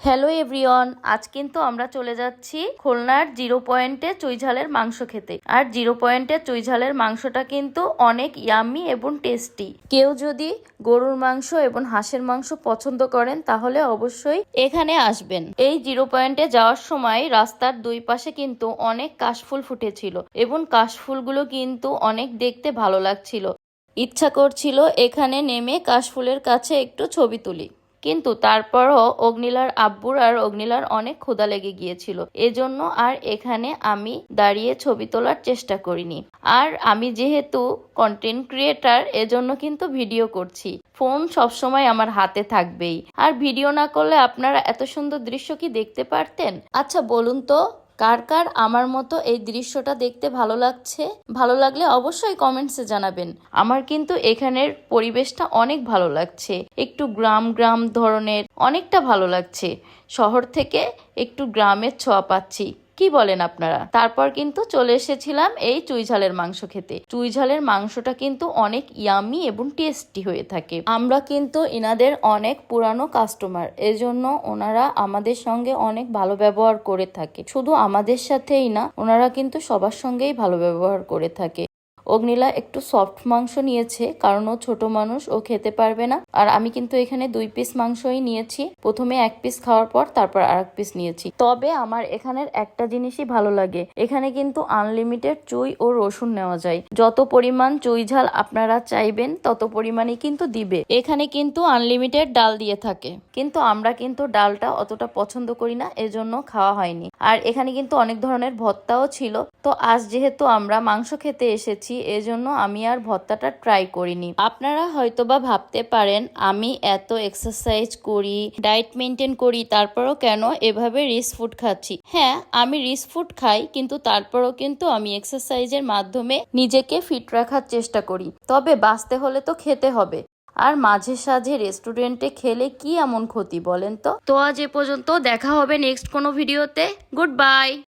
Hello everyone, আজ কিন্তু আমরা চলে যাচ্ছি খুলনার জিরো পয়েন্টে চুইঝালের মাংস খেতে। আর জিরো পয়েন্টে চুইঝালের মাংসটা কিন্তু অনেক ইয়াম্মি এবং টেস্টি। কেউ যদি গরুর মাংস এবং হাঁসের মাংস পছন্দ করেন তাহলে অবশ্যই এখানে আসবেন। এই জিরো পয়েন্টে যাওয়ার সময় রাস্তার দুই পাশে কিন্তু অনেক কাশফুল ফুটেছিল এবং কাশফুলগুলো কিন্তু অনেক দেখতে ভালো লাগছিল। ইচ্ছা করছিল এখানে নেমে কাশফুলের কাছে একটু ছবি তুলি, কিন্তু তারপরও অগ্নিলার আব্বুর আর অগ্নিলার অনেক ক্ষুধা লেগে গিয়েছিল, এজন্য আর এখানে আমি দাঁড়িয়ে ছবি তোলার চেষ্টা করিনি। আর আমি যেহেতু কন্টেন্ট ক্রিয়েটার, এজন্য কিন্তু ভিডিও করছি। ফোন সবসময় আমার হাতে থাকবেই, আর ভিডিও না করলে আপনারা এত সুন্দর দৃশ্য কি দেখতে পারতেন? আচ্ছা বলুন তো, কার কার আমার মতো এই দৃশ্যটা দেখতে ভালো লাগছে? ভালো লাগলে অবশ্যই কমেন্টসে জানাবেন। আমার কিন্তু এখানের পরিবেশটা অনেক ভালো লাগছে, একটু গ্রাম গ্রাম ধরনের, অনেকটা ভালো লাগছে। শহর থেকে একটু গ্রামের ছোঁয়া পাচ্ছি, কি বলেন আপনারা? তারপর কিন্তু চলে এসেছিলাম এই চুইঝালের মাংস খেতে। চুইঝালের মাংসটা কিন্তু অনেক ইয়ামি এবং টেস্টি হয়ে থাকে। আমরা কিন্তু ইনাদের অনেক পুরানো কাস্টমার, এজন্য ওনারা আমাদের সঙ্গে অনেক ভালো ব্যবহার করে থাকে। শুধু আমাদের সাথেই না, ওনারা কিন্তু সবার সঙ্গেই ভালো ব্যবহার করে থাকে। অগ্নিলা একটু সফট মাংস নিয়েছে, কারণ ও ছোট মানুষ, ও খেতে পারবে না। আর আমি কিন্তু এখানে 2 পিস মাংসই নিয়েছি। প্রথমে 1 পিস খাওয়ার পর তারপর আর 1 পিস নিয়েছি। তবে আমার এখানের একটা জিনিসই ভালো লাগে, এখানে কিন্তু আনলিমিটেড চুই ও রসুন নেওয়া যায়। যত পরিমাণ চুই ঝাল আপনারা চাইবেন তত পরিমাণই কিন্তু দিবে। এখানে কিন্তু আনলিমিটেড ডাল দিয়ে থাকে, কিন্তু আমরা কিন্তু ডালটা অতটা পছন্দ করি না, এজন্য খাওয়া হয়নি। আর এখানে কিন্তু অনেক ধরনের ভর্তাও ছিল। তো আজ যেহেতু আমরা মাংস খেতে এসেছি, এজন্য আমি আর ভর্তাটা ট্রাই করিনি। আপনারা হয়তোবা ভাবতে পারেন আমি এত এক্সারসাইজ করি, ডায়েট মেনটেন করি, তারপরও কেন এভাবে রিচ ফুড খাচ্ছি? হ্যাঁ, আমি রিচ ফুড খাই, কিন্তু তারপরও কিন্তু আমি এক্সারসাইজের মাধ্যমে নিজেকে ফিট রাখার চেষ্টা করি। তবে বাঁচতে হলে তো খেতে হবে, আর মাঝে সাঝে রেস্টুরেন্টে খেলে কি এমন ক্ষতি বলেন তো? তো আজ এ পর্যন্ত, দেখা হবে নেক্সট কোনো ভিডিওতে। Good bye.